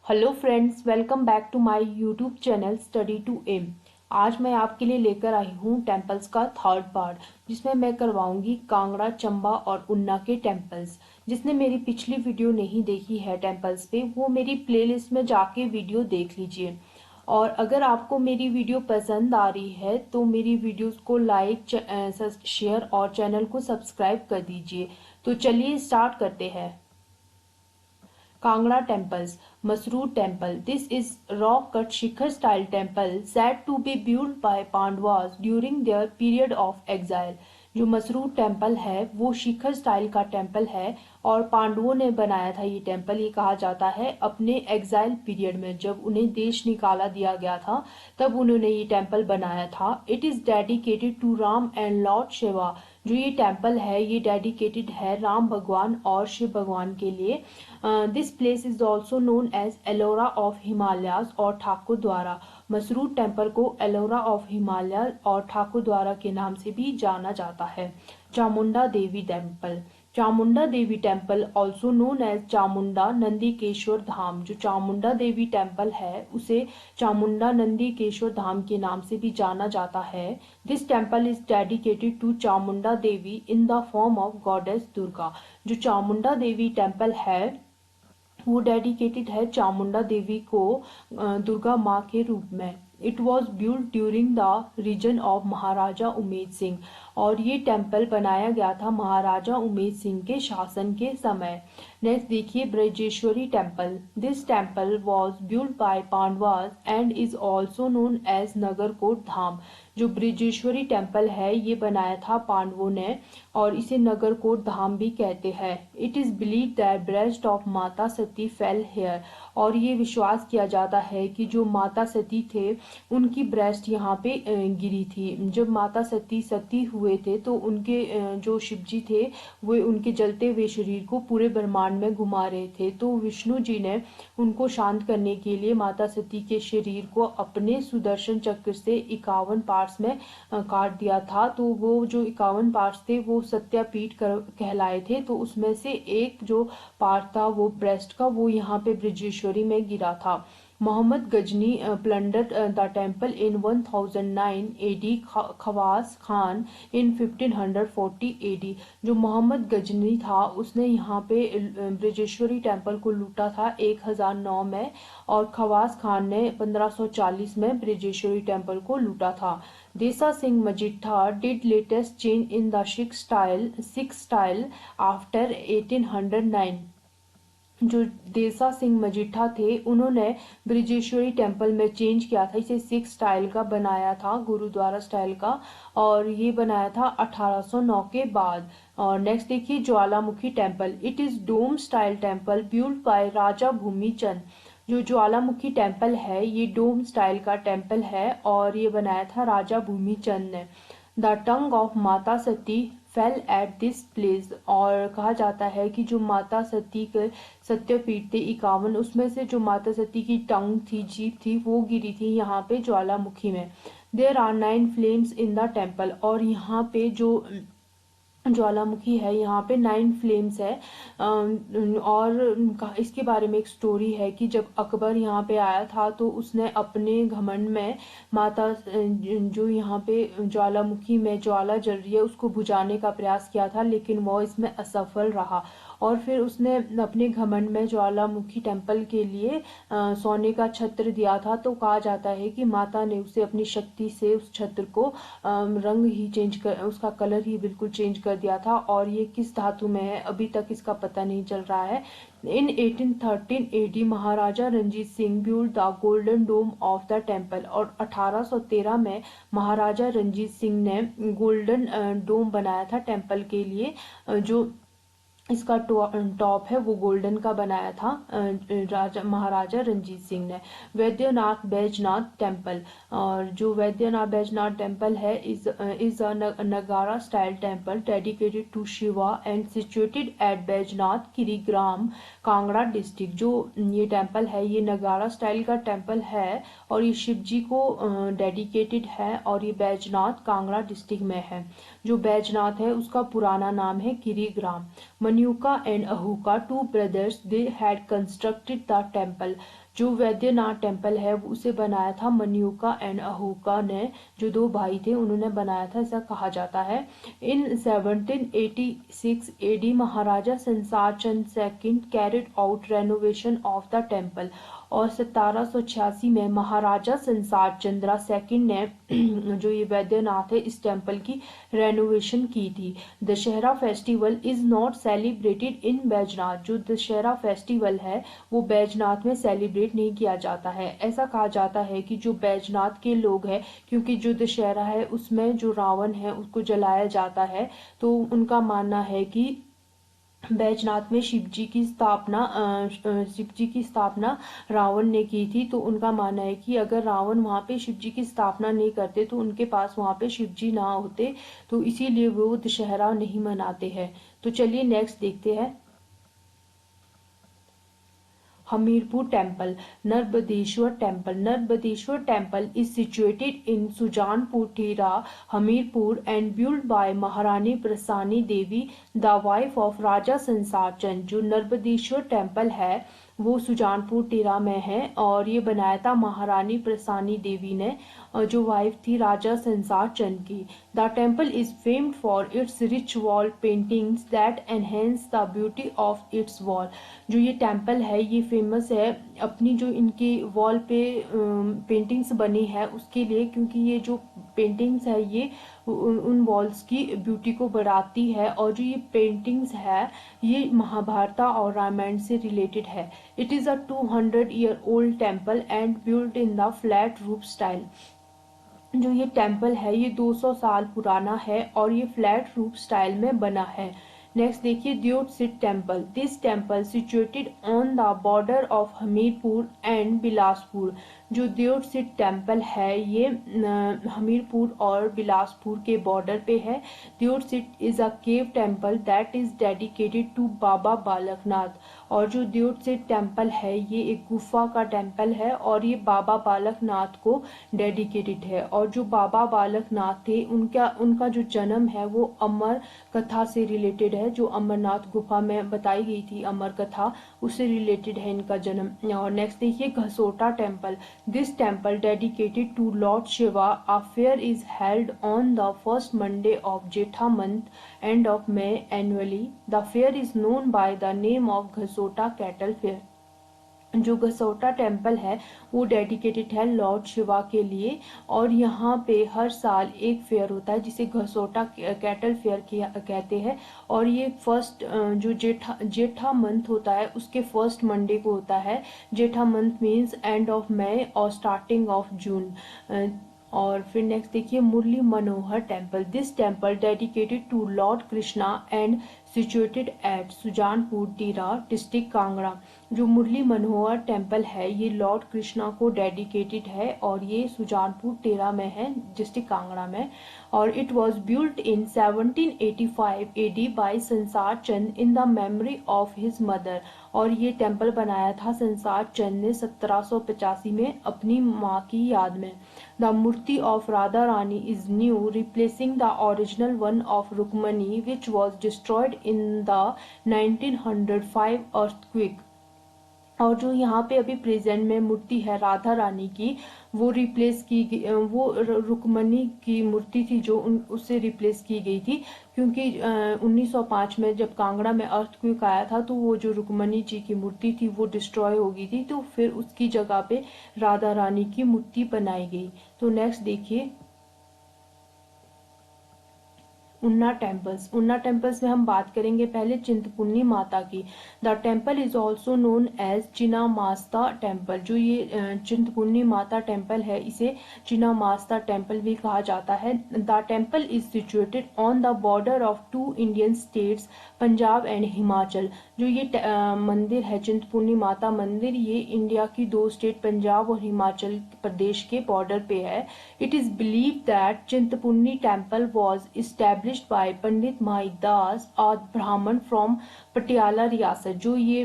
Hello friends, welcome back to my YouTube channel study two M. आज मैं आपके लिए लेकर आई हूँ टेम्पल्स का थर्ड पार्ट, जिसमें मैं करवाऊंगी कांगड़ा, चंबा और उन्ना के टेम्पल्स। जिसने मेरी पिछली वीडियो नहीं देखी है टेम्पल्स पे, वो मेरी प्लेलिस्ट में जाके वीडियो देख लीजिए। और अगर आपको मेरी वीडियो पसंद आ रही है तो मेरी वीडियोस को लाइक, शेयर और चैनल को सब्सक्राइब कर दीजिए। तो चलिए स्टार्ट करते हैं। Kangra temples, Masroor temple. This is rock-cut Shikhar-style temple said to be built by Pandavas during their period of exile. जो मसरूर टेम्पल है वो शिखर स्टाइल का टेम्पल है और पांडवों ने बनाया था ये टेम्पल। ये कहा जाता है अपने एग्जाइल पीरियड में, जब उन्हें देश निकाला दिया गया था तब उन्होंने ये टेम्पल बनाया था। It is dedicated to Ram and lord Shiva. जो ये टेम्पल है ये डेडिकेटेड है राम भगवान और शिव भगवान के लिए। This place is also known as Ellora of Himalayas और ठाकुर द्वारा। मसरूर टेम्पल को एलोरा ऑफ हिमालय और ठाकुर द्वारा के नाम से भी जाना जाता है। Chamunda Devi temple, Chamunda Devi temple also known as Chamunda Nandikeshwar Dham. जो चामुंडा देवी टेम्पल है उसे चामुंडा नंदीकेश्वर धाम के नाम से भी जाना जाता है। This temple is dedicated to Chamunda Devi in the form of goddess Durga. जो चामुंडा देवी टेम्पल है वो डेडिकेटेड है चामुंडा देवी को दुर्गा माँ के रूप में। It was built during the region of Maharaja Umed Singh. और ये टेम्पल बनाया गया था महाराजा उमेद सिंह के शासन के समय। नेक्स्ट देखिए Brajeshwari temple. This temple was built by Pandavas and is also known as Nagarkot Dham. जो ब्रजेश्वरी टेम्पल है ये बनाया था पांडवों ने और इसे नगरकोट धाम भी कहते हैं। It is believe that breast of माता सती फेल हेयर। और ये विश्वास किया जाता है कि जो माता सती थे उनकी ब्रेस्ट यहाँ पे गिरी थी। जब माता सती हुए थे तो उनके जो शिवजी थे वो उनके जलते हुए शरीर को पूरे ब्रह्मांड में घुमा रहे थे। तो विष्णु जी ने उनको शांत करने के लिए माता सती के शरीर को अपने सुदर्शन चक्र से 51 पार्ट्स में काट दिया था। तो वो जो 51 पार्ट्स थे वो सत्यापीठ कहलाए थे। तो उसमें से एक जो पार्ट था वो ब्रेस्ट का, वो यहाँ पे ब्रजेश्वरी में गिरा था। Mohammad Ghazni plundered the temple in 1009 AD, Khawas Khan in 1540 AD। जो मोहम्मद गजनी था उसने यहाँ पे ब्रजेश्वरी टेम्पल को लूटा था 1009 में और खवास खान ने 1540 में ब्रजेश्वरी टेम्पल को लूटा था। देसा Singh Majitha did latest change in the Sikh style after 1809। जो देसा सिंह मजीठा थे उन्होंने ब्रजेश्वरी टेम्पल में चेंज किया था, इसे सिख स्टाइल का बनाया था, गुरुद्वारा स्टाइल का। और ये बनाया था 1809 के बाद। और नेक्स्ट देखिए Jwalamukhi temple. It is dome style temple built by Raja Bhumi Chand. जो ज्वालामुखी टेम्पल है ये डोम स्टाइल का टेम्पल है और ये बनाया था राजा भूमि चंद ने। द टंग ऑफ माता सती फेल एट दिस प्लेस। और कहा जाता है कि जो माता सती के सत्यपीठ थे 51, उसमें से जो माता सती की टंग थी, जीभ थी, वो गिरी थी यहाँ पे ज्वालामुखी में। There are 9 flames in the temple. और यहाँ पे जो ज्वालामुखी है यहाँ पे 9 फ्लेम्स है। और इसके बारे में एक स्टोरी है कि जब अकबर यहाँ पे आया था तो उसने अपने घमंड में माता जो यहाँ पे ज्वालामुखी में ज्वाला जल रही है उसको बुझाने का प्रयास किया था, लेकिन वो इसमें असफल रहा। और फिर उसने अपने घमंड में ज्वालामुखी टेम्पल के लिए सोने का छत्र दिया था। तो कहा जाता है कि माता ने उसे अपनी शक्ति से उस छत्र को रंग ही चेंज कर, उसका कलर ही बिल्कुल चेंज कर दिया था। और ये किस धातु में है अभी तक इसका पता नहीं चल रहा है। In 1813 AD Maharaja Ranjit Singh build the golden dome of the temple. और 1813 में महाराजा रंजीत सिंह ने गोल्डन डोम बनाया था टेम्पल के लिए। जो इसका टॉप है वो गोल्डन का बनाया था राजा महाराजा रंजीत सिंह ने। वैद्यनाथ बैजनाथ टेम्पल। और जो वैद्यनाथ बैजनाथ टेम्पल है is a Nagara style temple dedicated to Shiva and situated at Baijnath Kirigram, Kangra district. जो ये टेम्पल है ये नगारा स्टाइल का टेम्पल है और ये शिव जी को डेडिकेटेड है और ये बैजनाथ कांगड़ा डिस्ट्रिक्ट में है। जो बैजनाथ है उसका पुराना नाम है किरीग्राम। Manuka and Ahuka, two brothers, they had constructed the temple. जो वैद्यनाथ टेम्पल है उसे बनाया था मनियुका एंड अहोका ने, जो दो भाई थे उन्होंने बनाया था, ऐसा कहा जाता है। इन 1786 AD Maharaja Sansar Chand second carried out renovation of the temple, और 1786 में महाराजा संसार चंद्रा सेकंड ने जो ये वैद्यनाथ है इस टेम्पल की रेनोवेशन की थी। Dussehra festival is not celebrated in Baijnath, जो दशहरा फेस्टिवल है वो बैजनाथ में सेलिब्रेट नहीं किया जाता है। ऐसा कहा जाता है कि जो बैजनाथ के लोग हैं, क्योंकि जो दशहरा है उसमें जो रावण है उसको जलाया जाता है, तो उनका मानना है कि बैजनाथ में शिव जी की स्थापना रावण ने की थी। तो उनका मानना है कि अगर रावण वहां पे शिव जी की स्थापना नहीं करते तो उनके पास वहां पे शिव जी ना होते, तो इसीलिए वो दशहरा नहीं मनाते हैं। तो चलिए नेक्स्ट देखते हैं। Hamirpur temple, Narmadeshwar temple. Narmadeshwar temple is situated in Sujanpur टीरा, Hamirpur and built by महारानी प्रसानी देवी, द वाइफ ऑफ राजा संसार चंद। जो नर्मदेश्वर टेम्पल है वो सुजानपुर टीरा में है और ये बनाया था महारानी प्रसानी देवी ने, जो वाइफ थी राजा संसार चंद की। The temple is famed for its rich wall paintings that enhance the beauty of its wall. जो ये टेम्पल है ये फेमस है अपनी जो इनकी वॉल पे पेंटिंग्स बनी है उसके लिए, क्योंकि ये जो पेंटिंग्स है ये उन वॉल्स की ब्यूटी को बढ़ाती है। और जो ये पेंटिंग्स है ये महाभारत और रामायण से रिलेटेड है। It is a 200-year old temple and built in the flat roof style. जो ये टेम्पल है ये 200 साल पुराना है और ये फ्लैट रूफ स्टाइल में बना है। नेक्स्ट देखिए Deotsidh temple. This temple situated on the border of Hamirpur and Bilaspur. जो दियोटसिट टेम्पल है ये हमीरपुर और बिलासपुर के बॉर्डर पे है। Deotsidh is a cave temple that is dedicated to Baba Balaknath. और जो दियोटसिट टेम्पल है ये एक गुफा का टेम्पल है और ये बाबा बालकनाथ को डेडिकेटेड है। और जो बाबा बालकनाथ थे उनका जो जन्म है वो अमर कथा से रिलेटेड है, जो अमरनाथ गुफा में बताई गई थी अमर कथा, उससे रिलेटेड है इनका जन्म। और नेक्स्ट देखिए Ghasota temple. This temple dedicated to lord Shiva. A fair is held on the first Monday of Jetha month end of May annually. The fair is known by the name of Ghasota cattle fair. जो Ghasota temple है वो dedicated है Lord Shiva के लिए और यहाँ पे हर साल एक फेयर होता है जिसे घसोटा कैटल फेयर कहते हैं। और ये फर्स्ट जो जेठा मंथ होता है उसके फर्स्ट मंडे को होता है। Jetha month means end of May और स्टार्टिंग ऑफ जून। और फिर नेक्स्ट देखिए Murli Manohar temple. This temple dedicated to lord Krishna and situated at Sujanpur Tira district Kangra. जो मुरली मनोहर टेम्पल है ये लॉर्ड कृष्णा को डेडिकेटेड है और ये सुजानपुर टेरा में है डिस्ट्रिक्ट कांगड़ा में। और it was built in 1785 AD by Sansar Chand in the memory of his mother. और ये टेम्पल बनाया था संसार चंद ने 1785 में अपनी माँ की याद में। The murti of Radha Rani is new, replacing the original one of Rukmani which was destroyed in the 1905 earthquake. और जो यहाँ पे अभी प्रेजेंट में मूर्ति है राधा रानी की वो रिप्लेस की वो रुक्मणी की मूर्ति थी जो उससे रिप्लेस की गई थी, क्योंकि 1905 में जब कांगड़ा में अर्थक्वेक आया था तो वो जो रुक्मणी जी की मूर्ति थी वो डिस्ट्रॉय हो गई थी, तो फिर उसकी जगह पे राधा रानी की मूर्ति बनाई गई। तो नेक्स्ट देखिए उन्ना टेम्पल्स। उन्ना टेम्पल्स में हम बात करेंगे पहले चिंतपूर्णी माता की। The temple is also known as Chinnamasta temple. जो ये चिंतपूर्णी माता टेम्पल है इसे चिनामास्ता टेम्पल भी कहा जाता है। The temple is situated on the border of 2 Indian states Punjab and Himachal. जो ये मंदिर है चिंतपूर्णी माता मंदिर ये इंडिया की 2 स्टेट पंजाब और हिमाचल प्रदेश के बॉर्डर पे है। It is believe that Chintpurni temple was established by Pandit Mahidas, a Brahman from Patiala रियासत, जो ये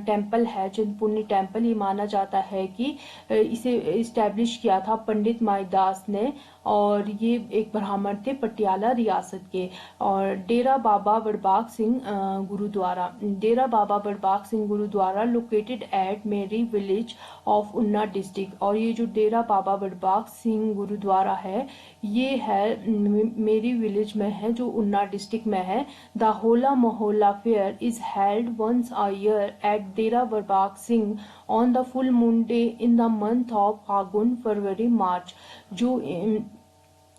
टेम्पल है चिंतपूर्णी टेम्पल, ये माना जाता है कि इसे इस्टेब्लिश किया था पंडित माईदास ने, और ये एक ब्राह्मण थे पटियाला रियासत के। और डेरा बाबा बड़बाग सिंह गुरुद्वारा, डेरा बाबा बड़बाग सिंह गुरुद्वारा लोकेटेड एट मेरी विलेज ऑफ उन्ना डिस्ट्रिक्ट। और ये जो डेरा बाबा बड़बाग सिंह गुरुद्वारा है ये है मेरी विलेज में है, जो उन्ना डिस्ट्रिक्ट में है। The Hola Mohalla fair is held once a year at Dera Badbhag Singh on the full moon day in the month of Phagun February March. जो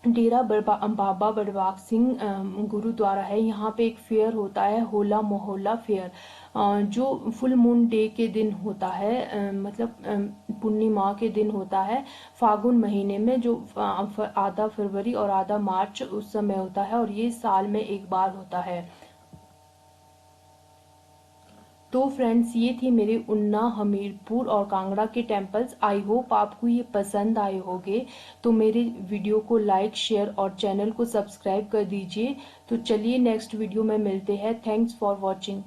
डेरा बाबा बड़बाग सिंह गुरुद्वारा है, यहाँ पे एक फेयर होता है, होला मोहल्ला फेयर, जो फुल मून डे के दिन होता है, मतलब पूर्णिमा के दिन होता है फागुन महीने में, जो आधा फरवरी और आधा मार्च उस समय होता है, और ये साल में एक बार होता है। तो फ्रेंड्स, ये थी मेरे उन्ना, हमीरपुर और कांगड़ा के टेम्पल्स। आई होप आपको ये पसंद आए होंगे। तो मेरे वीडियो को लाइक, शेयर और चैनल को सब्सक्राइब कर दीजिए। तो चलिए नेक्स्ट वीडियो में मिलते हैं। Thanks for watching.